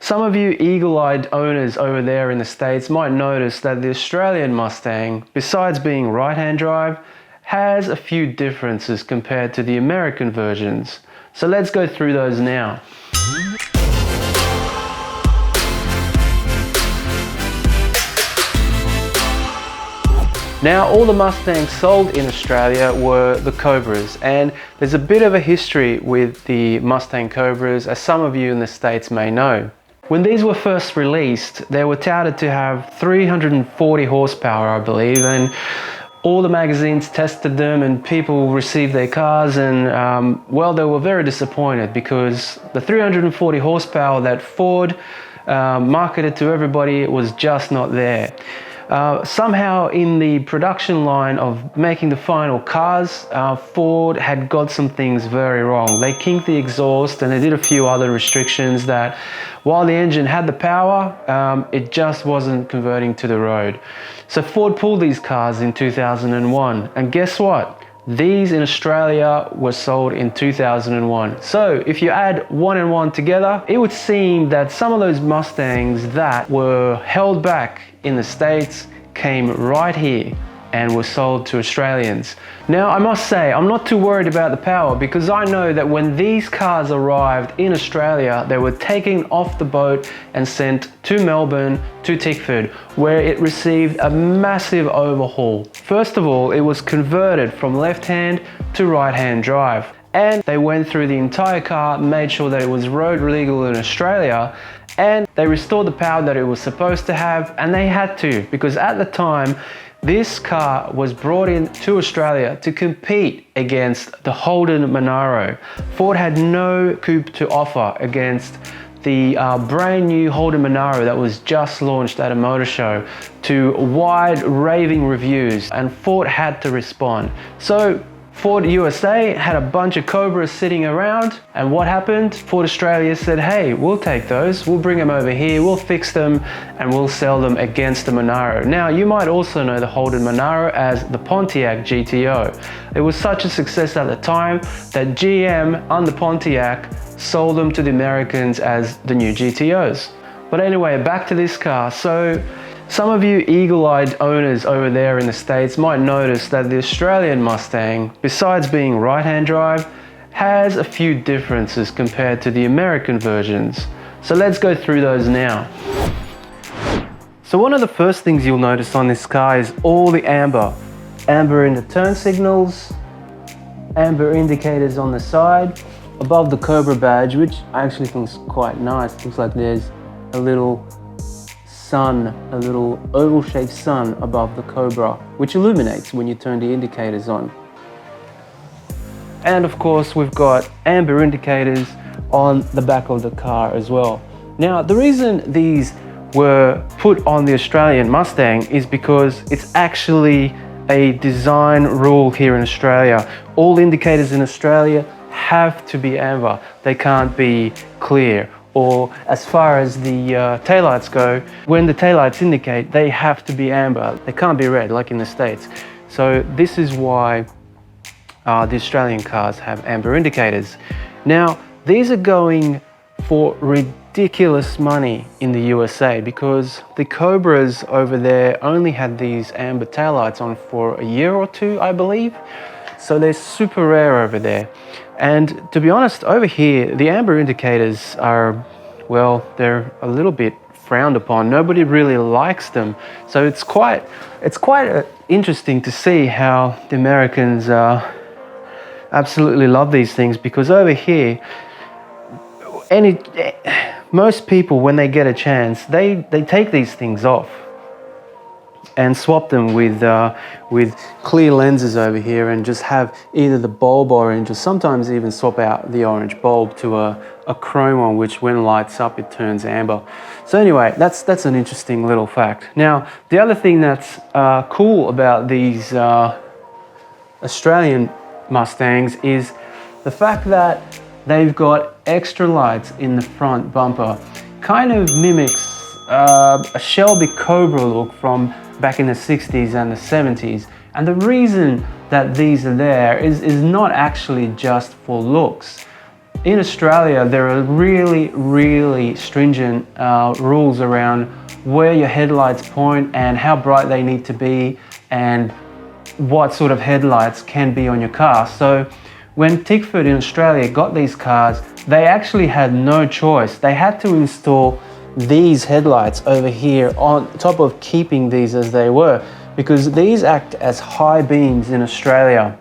Some of you eagle-eyed owners over there in the States might notice that the Australian Mustang, besides being right-hand drive, has a few differences compared to the American versions. So let's go through those now. Now, all the Mustangs sold in Australia were the Cobras, and there's a bit of a history with the Mustang Cobras, as some of you in the States may know. When these were first released, they were touted to have 340 horsepower, I believe, and all the magazines tested them and people received their cars, and well, they were very disappointed because the 340 horsepower that Ford marketed to everybody was just not there. Somehow in the production line of making the final cars, Ford had got some things very wrong. They kinked the exhaust and they did a few other restrictions that while the engine had the power, it just wasn't converting to the road. So Ford pulled these cars in 2001, and guess what? These in Australia were sold in 2001. So if you add one and one together, it would seem that some of those Mustangs that were held back in the States came right here and were sold to Australians. Now, I must say, I'm not too worried about the power because I know that when these cars arrived in Australia, they were taken off the boat and sent to Melbourne, to Tickford, where it received a massive overhaul. First of all, it was converted from left-hand to right-hand drive. And they went through the entire car, made sure that it was road legal in Australia, and they restored the power that it was supposed to have, and they had to, because at the time, this car was brought in to Australia to compete against the Holden Monaro. Ford had no coupe to offer against the brand new Holden Monaro that was just launched at a motor show to wide raving reviews, and Ford had to respond. So Ford USA had a bunch of Cobras sitting around, and what happened? Ford Australia said, hey, we'll take those, we'll bring them over here, we'll fix them, and we'll sell them against the Monaro. Now, you might also know the Holden Monaro as the Pontiac GTO. It was such a success at the time that GM under Pontiac sold them to the Americans as the new GTOs. But anyway, back to this car. So some of you eagle-eyed owners over there in the States might notice that the Australian Mustang, besides being right-hand drive, has a few differences compared to the American versions. So let's go through those now. So one of the first things you'll notice on this car is all the amber. Amber in the turn signals, amber indicators on the side, above the Cobra badge, which I actually think is quite nice. Looks like there's a little sun, a little oval-shaped sun above the Cobra, which illuminates when you turn the indicators on. And of course, we've got amber indicators on the back of the car as well. Now, the reason these were put on the Australian Mustang is because it's actually a design rule here in Australia. All indicators in Australia have to be amber. They can't be clear. Or as far as the taillights go, when the taillights indicate, they have to be amber. They can't be red like in the States. So this is why the Australian cars have amber indicators. Now, these are going for ridiculous money in the USA because the Cobras over there only had these amber taillights on for a year or two, I believe. So they're super rare over there. And to be honest, over here, the amber indicators are, well, they're a little bit frowned upon. Nobody really likes them. So it's quite interesting to see how the Americans absolutely love these things, because over here, most people, when they get a chance, they take these things off and swap them with clear lenses over here and just have either the bulb orange or sometimes even swap out the orange bulb to a chrome one, which when lights up it turns amber. So anyway, that's an interesting little fact. Now, the other thing that's cool about these Australian Mustangs is the fact that they've got extra lights in the front bumper. Kind of mimics a Shelby Cobra look from back in the 60s and the 70s. And the reason that these are there is not actually just for looks. In Australia, there are really stringent rules around where your headlights point and how bright they need to be and what sort of headlights can be on your car. So when Tickford in Australia got these cars, they actually had no choice. They had to install these headlights over here on top of keeping these as they were, because these act as high beams in Australia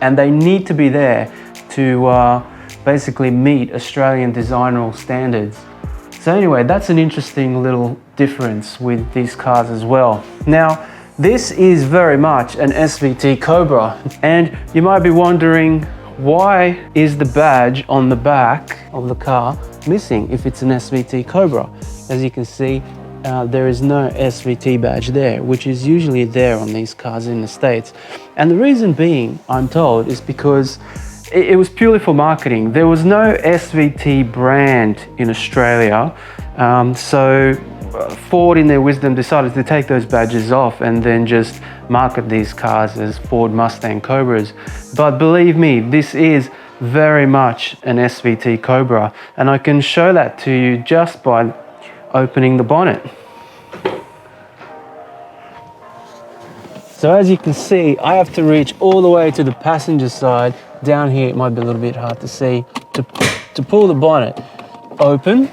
and they need to be there to basically meet Australian design rule standards. So anyway, that's an interesting little difference with these cars as well. Now, this is very much an SVT Cobra, and you might be wondering, why is the badge on the back of the car missing if it's an SVT Cobra? As you can see, there is no SVT badge there, which is usually there on these cars in the States. And the reason being, I'm told, is because it was purely for marketing. There was no SVT brand in Australia, so Ford in their wisdom decided to take those badges off and then just market these cars as Ford Mustang Cobras. But believe me, this is very much an SVT Cobra, and I can show that to you just by opening the bonnet. So as you can see, I have to reach all the way to the passenger side. Down here it might be a little bit hard to see, to pull the bonnet open,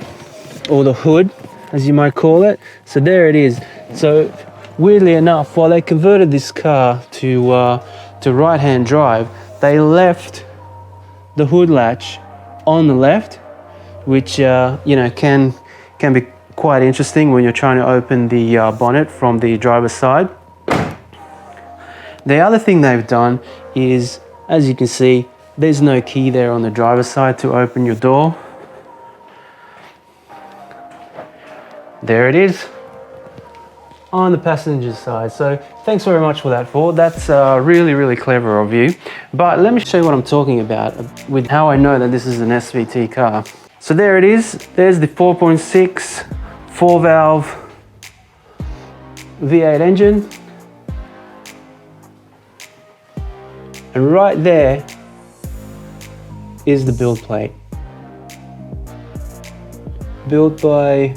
or the hood as you might call it. So there it is. So weirdly enough, while they converted this car to right-hand drive, they left the hood latch on the left, which you know, can be quite interesting when you're trying to open the bonnet from the driver's side. The other thing they've done is, as you can see, there's no key there on the driver's side to open your door. There it is on the passenger side. So thanks very much for that, Ford. That's really clever of you. But let me show you what I'm talking about with how I know that this is an SVT car. So there it is. There's the 4.6 4-valve V8 engine. And right there is the build plate. Built by,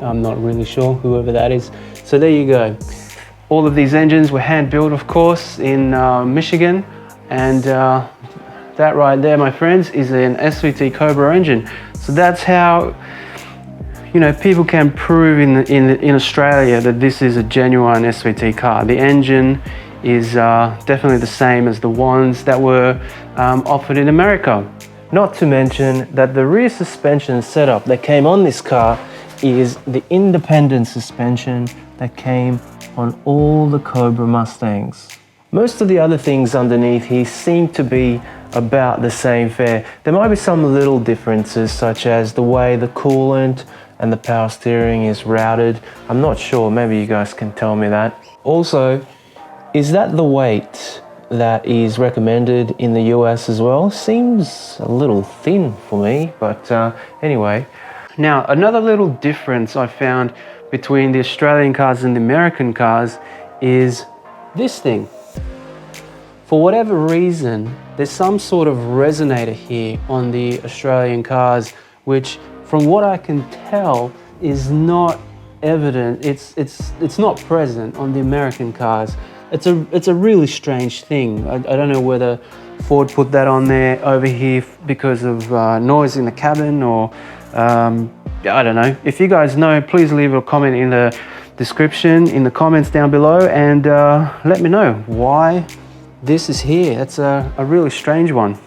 I'm not really sure, whoever that is. So there you go. All of these engines were hand built, of course, in Michigan. And that right there, my friends, is an SVT Cobra engine. So that's how, you know, people can prove in Australia that this is a genuine SVT car. The engine is definitely the same as the ones that were offered in America. Not to mention that the rear suspension setup that came on this car is the independent suspension that came on all the Cobra Mustangs. Most of the other things underneath here seem to be about the same fare. There might be some little differences, such as the way the coolant and the power steering is routed. I'm not sure, maybe you guys can tell me that. Also, is that the weight that is recommended in the US as well? Seems a little thin for me, but anyway. Now, another little difference I found between the Australian cars and the American cars is this thing. For whatever reason, there's some sort of resonator here on the Australian cars, which from what I can tell is not evident. It's not present on the American cars. It's a really strange thing. I don't know whether Ford put that on there over here because of noise in the cabin, or I don't know. If you guys know, please leave a comment in the description, in the comments down below, and let me know why this is here. That's a really strange one.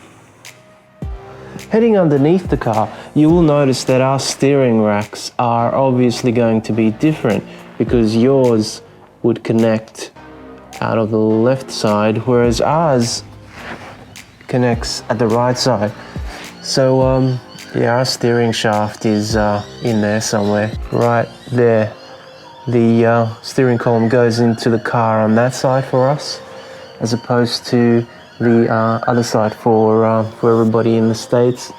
Heading underneath the car, you will notice that our steering racks are obviously going to be different, because yours would connect out of the left side, whereas ours connects at the right side. So yeah, our steering shaft is in there somewhere, right there. The steering column goes into the car on that side for us, as opposed to the other side for everybody in the States.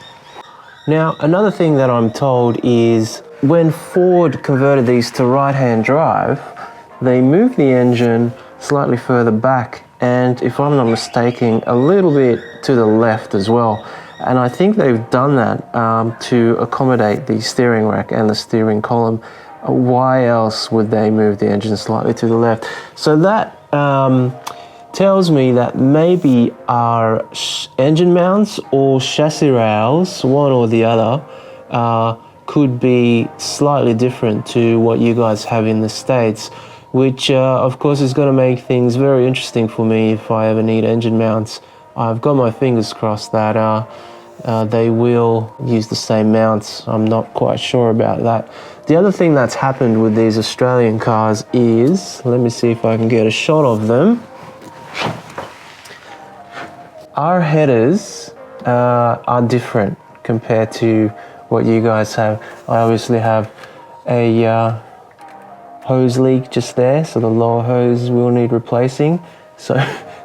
Now, another thing that I'm told is when Ford converted these to right-hand drive, they moved the engine slightly further back and if I'm not mistaken, a little bit to the left as well. And I think they've done that to accommodate the steering rack and the steering column. Why else would they move the engine slightly to the left? So that tells me that maybe our engine mounts or chassis rails, one or the other, could be slightly different to what you guys have in the States, which of course is going to make things very interesting for me if I ever need engine mounts. I've got my fingers crossed that they will use the same mounts. I'm not quite sure about that. The other thing that's happened with these Australian cars is, let me see if I can get a shot of them. Our headers are different compared to what you guys have. I obviously have a hose leak just there, so the lower hose will need replacing. So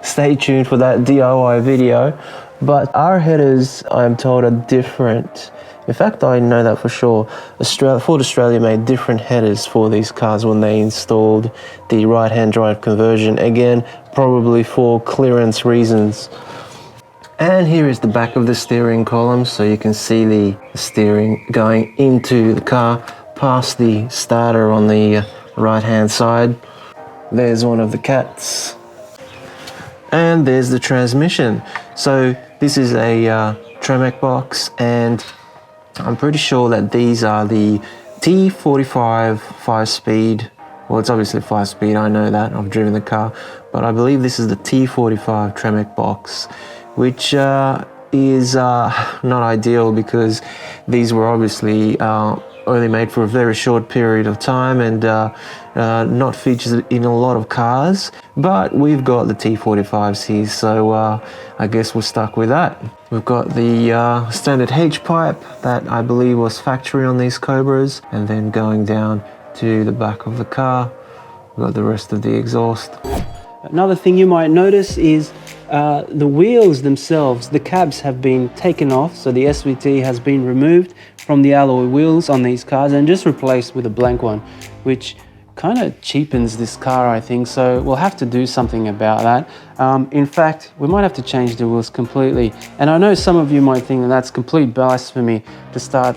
stay tuned for that DIY video. But our headers, I'm told, are different. In fact, I know that for sure. Ford Australia made different headers for these cars when they installed the right-hand drive conversion. Again, probably for clearance reasons. And here is the back of the steering column, so you can see the steering going into the car past the starter on the right-hand side. There's one of the cats. And there's the transmission. So this is a Tremec box, and I'm pretty sure that these are the T45 5-speed. Well, it's obviously 5-speed, I know that, I've driven the car, but I believe this is the T45 Tremec box, which is not ideal because these were obviously only made for a very short period of time and not featured in a lot of cars. But we've got the T45s here, so I guess we're stuck with that. We've got the standard H pipe that I believe was factory on these Cobras, and then going down to the back of the car, we've got the rest of the exhaust. Another thing you might notice is the wheels themselves, the cabs have been taken off, so the SVT has been removed from the alloy wheels on these cars and just replaced with a blank one, which kind of cheapens this car, I think, so we'll have to do something about that. In fact, we might have to change the wheels completely, and I know some of you might think that that's complete blasphemy to start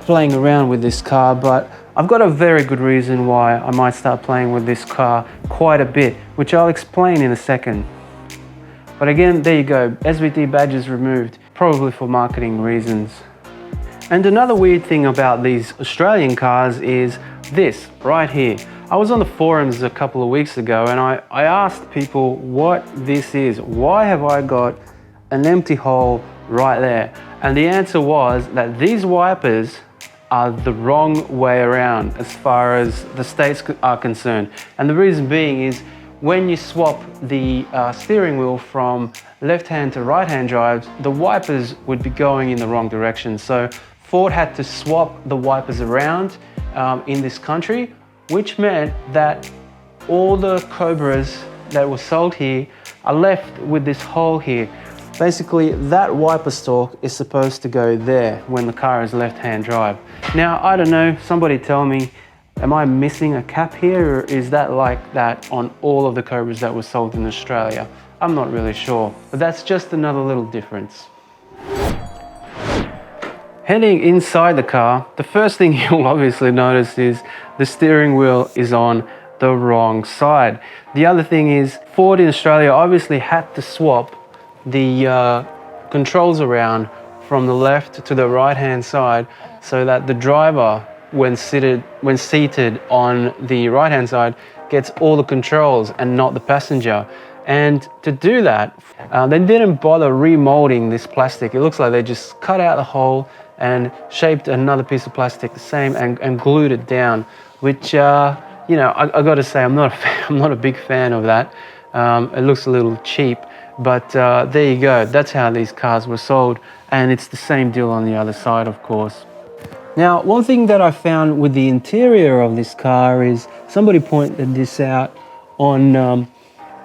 playing around with this car, but I've got a very good reason why I might start playing with this car quite a bit, which I'll explain in a second. But again, there you go, SVT badges removed, probably for marketing reasons. And another weird thing about these Australian cars is this right here. I was on the forums a couple of weeks ago and I asked people what this is. Why have I got an empty hole right there? And the answer was that these wipers are the wrong way around as far as the States are concerned. And the reason being is when you swap the steering wheel from left-hand to right-hand drives, the wipers would be going in the wrong direction. So Ford had to swap the wipers around in this country, which meant that all the Cobras that were sold here are left with this hole here. Basically, that wiper stalk is supposed to go there when the car is left-hand drive. Now, I don't know, somebody tell me, am I missing a cap here, or is that like that on all of the Cobras that were sold in Australia? I'm not really sure, but that's just another little difference. Heading inside the car, the first thing you'll obviously notice is the steering wheel is on the wrong side. The other thing is Ford in Australia obviously had to swap the controls around from the left to the right hand side so that the driver, when seated on the right hand side, gets all the controls and not the passenger. And to do that, they didn't bother remolding this plastic. It looks like they just cut out the hole and shaped another piece of plastic the same and glued it down, which you know, I got to say, I'm not a big fan of that. It looks a little cheap, but there you go. That's how these cars were sold, and it's the same deal on the other side, of course. Now, one thing that I found with the interior of this car is somebody pointed this out on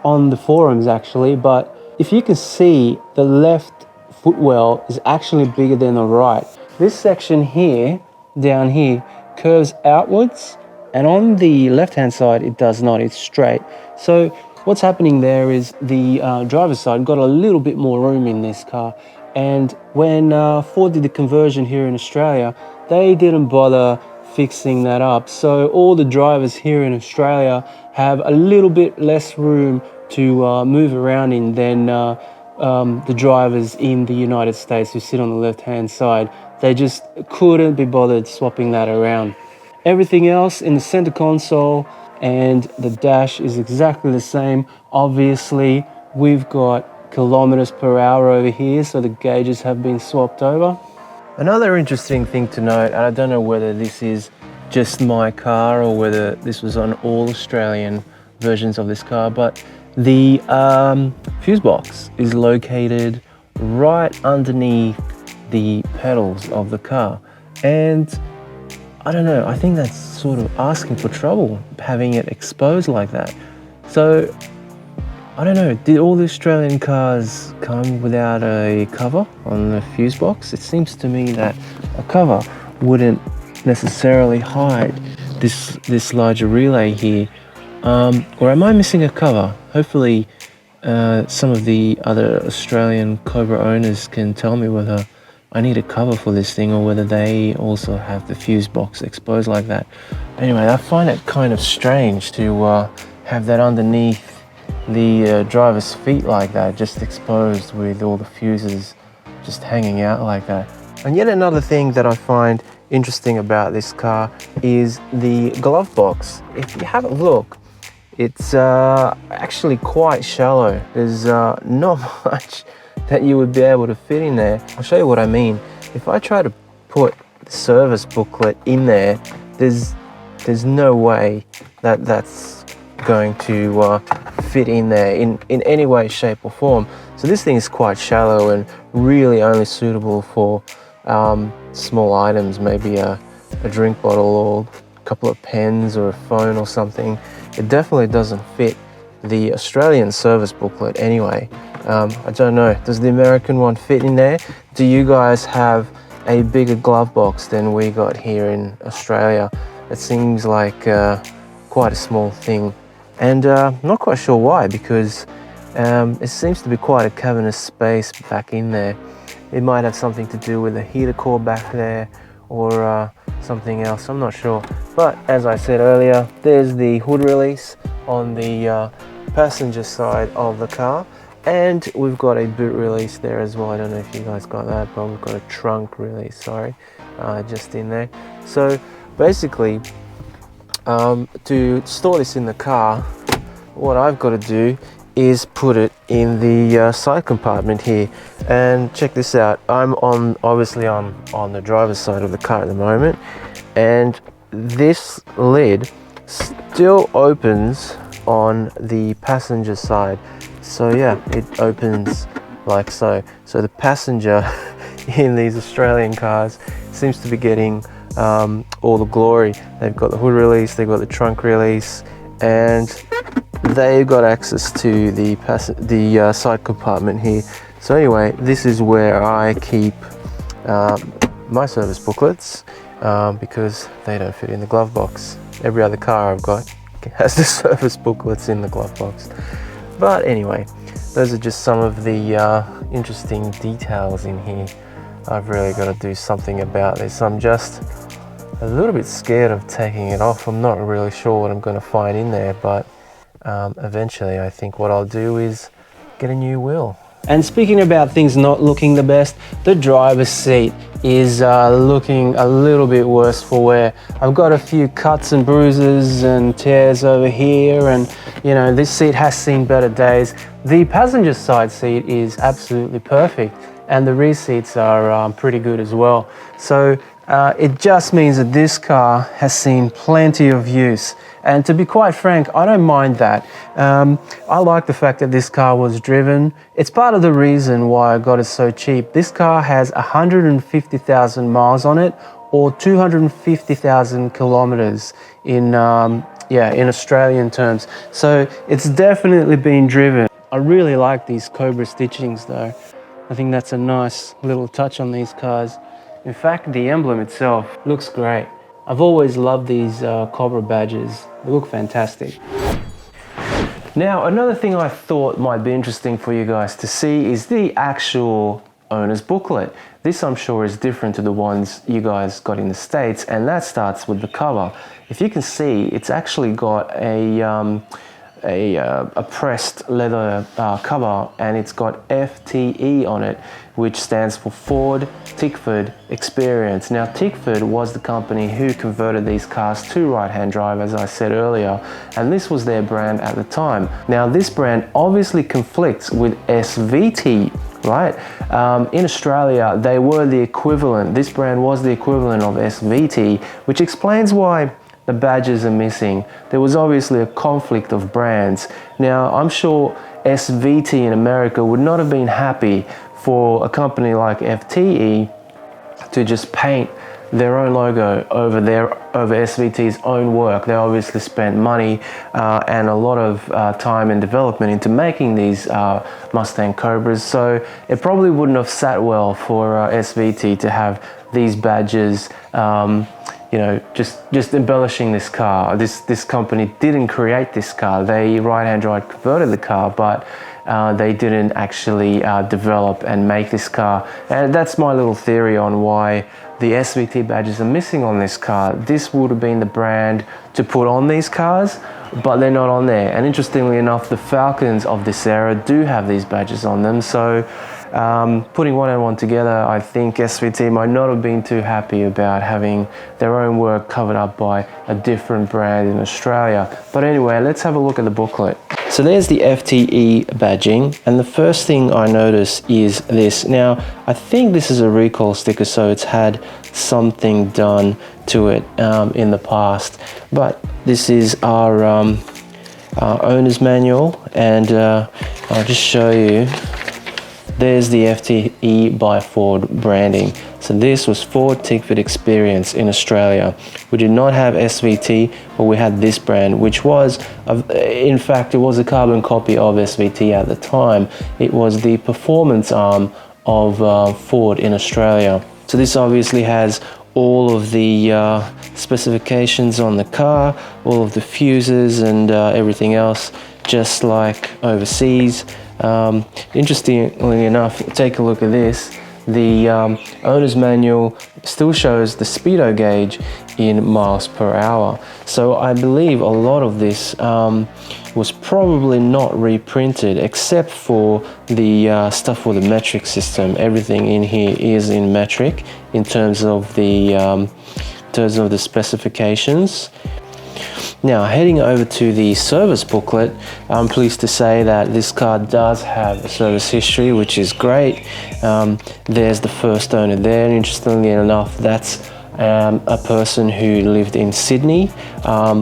the forums actually, but if you can see, the left footwell is actually bigger than the right. This section here, down here, curves outwards, and on the left hand side it does not, it's straight. So What's happening there is the driver's side got a little bit more room in this car, and when Ford did the conversion here in Australia, they didn't bother fixing that up. So all the drivers here in Australia have a little bit less room to move around in than the drivers in the United States who sit on the left-hand side. They just couldn't be bothered swapping that around. Everything else in the center console and the dash is exactly the same. Obviously, we've got kilometers per hour over here, so the gauges have been swapped over. Another interesting thing to note, and I don't know whether this is just my car or whether this was on all Australian versions of this car, but the fuse box is located right underneath the pedals of the car. And I don't know, I think that's sort of asking for trouble, having it exposed like that. So, I don't know, did all the Australian cars come without a cover on the fuse box? It seems to me that a cover wouldn't necessarily hide this larger relay here. Or am I missing a cover? Hopefully, some of the other Australian Cobra owners can tell me whether I need a cover for this thing or whether they also have the fuse box exposed like that. Anyway, I find it kind of strange to have that underneath the driver's feet like that, just exposed with all the fuses just hanging out like that. And yet another thing that I find interesting about this car is the glove box. If you have a look, it's actually quite shallow. There's not much that you would be able to fit in there. I'll show you what I mean. If I try to put the service booklet in there, there's no way that that's going to fit in there in any way, shape or form. So this thing is quite shallow and really only suitable for small items, maybe a drink bottle or a couple of pens or a phone or something. It definitely doesn't fit the Australian service booklet anyway. I don't know, does the American one fit in there? Do you guys have a bigger glove box than we got here in Australia? It seems like quite a small thing, and not quite sure why, because it seems to be quite a cavernous space back in there. It might have something to do with the heater core back there or something else, I'm not sure. But as I said earlier, there's the hood release on the passenger side of the car, and we've got a boot release there as well. I don't know if you guys got that, but we've got a trunk release, sorry, just in there. So basically, to store this in the car, what I've got to do is put it in the side compartment here. And check this out, I'm obviously on the driver's side of the car at the moment, and this lid still opens on the passenger side. So yeah, it opens like so. So the passenger in these Australian cars seems to be getting all the glory. They've got the hood release, they've got the trunk release, and they've got access to the side compartment here. So anyway, this is where I keep my service booklets because they don't fit in the glove box. Every other car I've got has the service booklets in the glove box. But anyway, those are just some of the interesting details in here. I've really got to do something about this. I'm just a little bit scared of taking it off. I'm not really sure what I'm going to find in there, but eventually I think what I'll do is get a new wheel. And speaking about things not looking the best, the driver's seat is looking a little bit worse for wear. I've got a few cuts and bruises and tears over here, and you know, this seat has seen better days. The passenger side seat is absolutely perfect, and the rear seats are pretty good as well. So it just means that this car has seen plenty of use. And to be quite frank, I don't mind that. I like the fact that this car was driven. It's part of the reason why I got it so cheap. This car has 150,000 miles on it, or 250,000 kilometers in Australian terms. So it's definitely been driven. I really like these Cobra stitchings though. I think that's a nice little touch on these cars. In fact, the emblem itself looks great. I've always loved these Cobra badges. They look fantastic. Now, another thing I thought might be interesting for you guys to see is the actual owner's booklet. This, I'm sure, is different to the ones you guys got in the States, and that starts with the cover. If you can see, it's actually got a pressed leather cover, and it's got FTE on it, which stands for Ford Tickford Experience. Now, Tickford was the company who converted these cars to right-hand drive, as I said earlier, and this was their brand at the time. Now, this brand obviously conflicts with SVT, right? In Australia, they were the equivalent. This brand was the equivalent of SVT, which explains why the badges are missing. There was obviously a conflict of brands. Now, I'm sure SVT in America would not have been happy for a company like FTE to just paint their own logo over SVT's own work. They obviously spent money and a lot of time and development into making these Mustang Cobras, so it probably wouldn't have sat well for SVT to have these badges, you know, just embellishing this car. This company didn't create this car. They right-hand drive converted the car, but they didn't actually develop and make this car. And that's my little theory on why the SVT badges are missing on this car. This would have been the brand to put on these cars, but they're not on there. And interestingly enough, the Falcons of this era do have these badges on them. So putting one and one together, I think SVT might not have been too happy about having their own work covered up by a different brand in Australia. But anyway, let's have a look at the booklet. So there's the FTE badging, and the first thing I notice is this. Now, I think this is a recall sticker, so it's had something done to it in the past. But this is our owner's manual, and I'll just show you. There's the FTE by Ford branding. So this was Ford Tickford Experience in Australia. We did not have SVT, but we had this brand, which was, in fact, it was a carbon copy of SVT at the time. It was the performance arm of Ford in Australia. So this obviously has all of the specifications on the car, all of the fuses and everything else, just like overseas. Interestingly enough, take a look at this. The owner's manual still shows the speedo gauge in miles per hour. So I believe a lot of this was probably not reprinted, except for the stuff with the metric system. Everything in here is in metric in terms of the specifications. Now, heading over to the service booklet, I'm pleased to say that this car does have a service history, which is great. There's the first owner there, and interestingly enough, that's a person who lived in Sydney.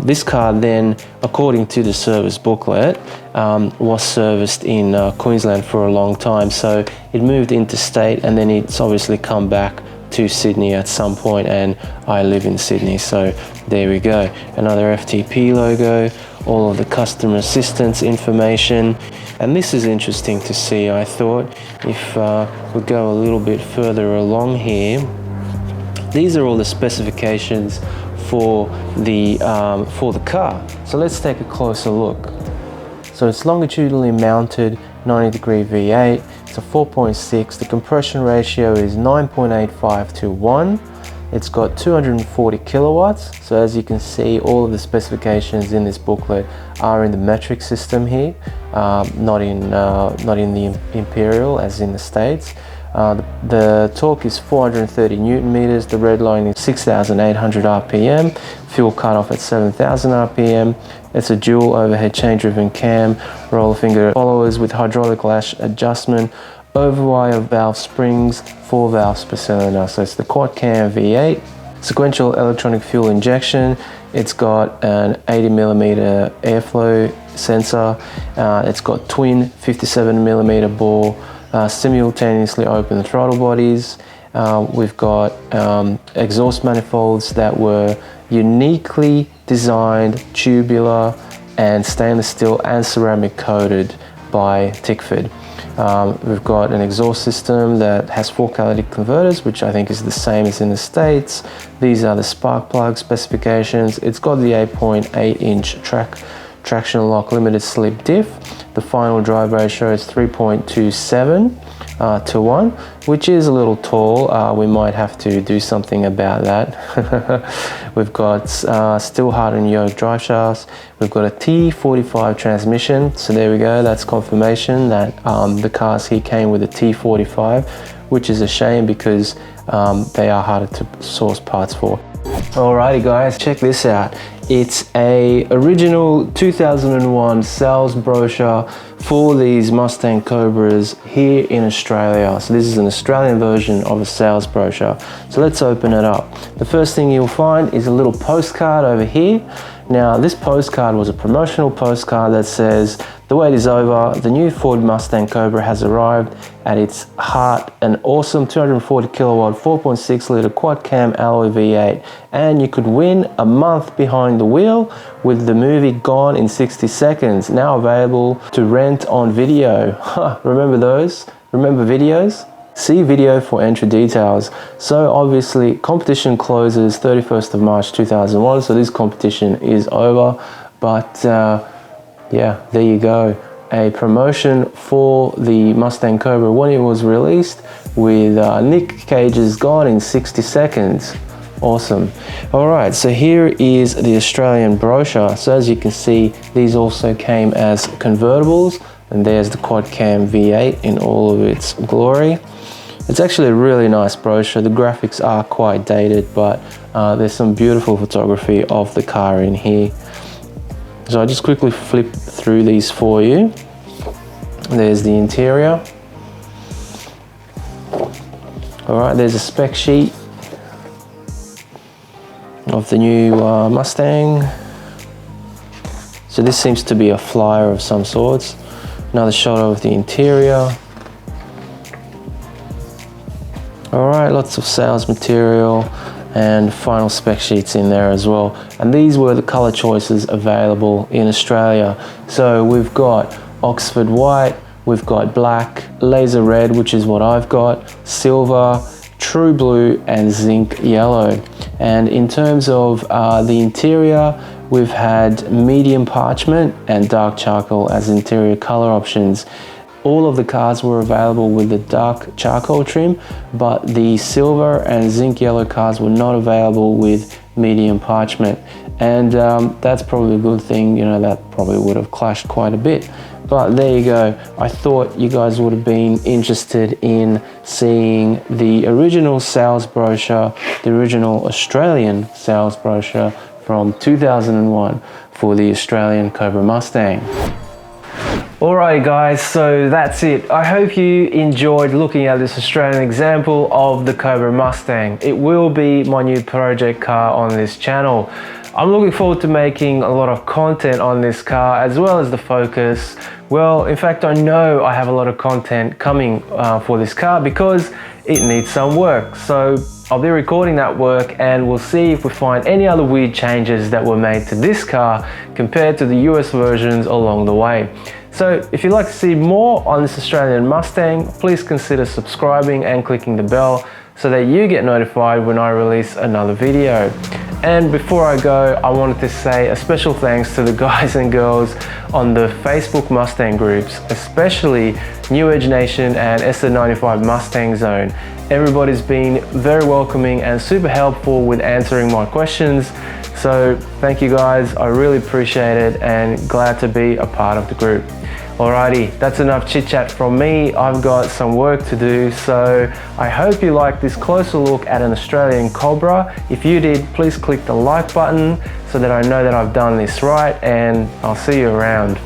This car then, according to the service booklet, was serviced in Queensland for a long time, so it moved interstate, and then it's obviously come back to Sydney at some point, and I live in Sydney, so there we go. Another FTP logo, all of the customer assistance information, and this is interesting to see. I thought if we go a little bit further along here, these are all the specifications for the car. So let's take a closer look. So it's longitudinally mounted 90-degree V8. It's a 4.6. The compression ratio is 9.85 to 1. It's got 240 kilowatts. So as you can see, all of the specifications in this booklet are in the metric system here, not in the imperial as in the States. The torque is 430 Newton meters. The red line is 6,800 RPM. Fuel cutoff at 7,000 RPM. It's a dual overhead chain driven cam, roller finger followers with hydraulic lash adjustment, over-wire valve springs, 4 valves per cylinder. So it's the quad cam V8. Sequential electronic fuel injection. It's got an 80mm airflow sensor. It's got twin 57mm bore, simultaneously open throttle bodies. We've got exhaust manifolds that were uniquely designed, tubular and stainless steel and ceramic coated by Tickford. We've got an exhaust system that has 4 catalytic converters, which I think is the same as in the States. These are the spark plug specifications. It's got the 8.8-inch traction lock limited slip diff. The final drive ratio is 3.27 to 1, which is a little tall. We might have to do something about that. We've got steel hardened yoke drive shafts. We've got a T45 transmission. So there we go, that's confirmation that the cars here came with a T45, which is a shame because they are harder to source parts for. Alrighty guys, check this out. It's a original 2001 sales brochure for these Mustang Cobras here in Australia. So this is an Australian version of a sales brochure. So let's open it up. The first thing you'll find is a little postcard over here. Now this postcard was a promotional postcard that says, "The wait is over, the new Ford Mustang Cobra has arrived. At its heart, an awesome 240 kilowatt 4.6 litre quad cam alloy V8, and you could win a month behind the wheel with the movie Gone in 60 Seconds, now available to rent on video." Remember those? Remember videos? See video for entry details. So obviously competition closes 31st of March 2001, so this competition is over, but yeah, there you go. A promotion for the Mustang Cobra when it was released with Nick Cage's Gone in 60 Seconds. Awesome. Alright, so here is the Australian brochure. So as you can see, these also came as convertibles, and there's the quad cam V8 in all of its glory. It's actually a really nice brochure. The graphics are quite dated, but there's some beautiful photography of the car in here. So I'll just quickly flip through these for you. There's the interior. Alright, there's a spec sheet of the new Mustang. So this seems to be a flyer of some sorts. Another shot of the interior. Alright, lots of sales material and final spec sheets in there as well. And these were the color choices available in Australia. So we've got Oxford white, we've got black, laser red, which is what I've got, silver, true blue, and zinc yellow. And in terms of the interior, we've had medium parchment and dark charcoal as interior color options. All of the cars were available with the dark charcoal trim, but the silver and zinc yellow cars were not available with medium parchment. And that's probably a good thing, you know, that probably would have clashed quite a bit. But there you go. I thought you guys would have been interested in seeing the original sales brochure, the original Australian sales brochure from 2001 for the Australian Cobra Mustang. Alright guys, so that's it. I hope you enjoyed looking at this Australian example of the Cobra Mustang. It will be my new project car on this channel. I'm looking forward to making a lot of content on this car as well as the Focus. Well, in fact, I know I have a lot of content coming for this car because it needs some work. So I'll be recording that work and we'll see if we find any other weird changes that were made to this car compared to the US versions along the way. So if you'd like to see more on this Australian Mustang, please consider subscribing and clicking the bell so that you get notified when I release another video. And before I go, I wanted to say a special thanks to the guys and girls on the Facebook Mustang groups, especially New Edge Nation and SN95 Mustang Zone. Everybody's been very welcoming and super helpful with answering my questions. So thank you guys, I really appreciate it and glad to be a part of the group. Alrighty, that's enough chit chat from me. I've got some work to do, so I hope you liked this closer look at an Australian Cobra. If you did, please click the like button so that I know that I've done this right, and I'll see you around.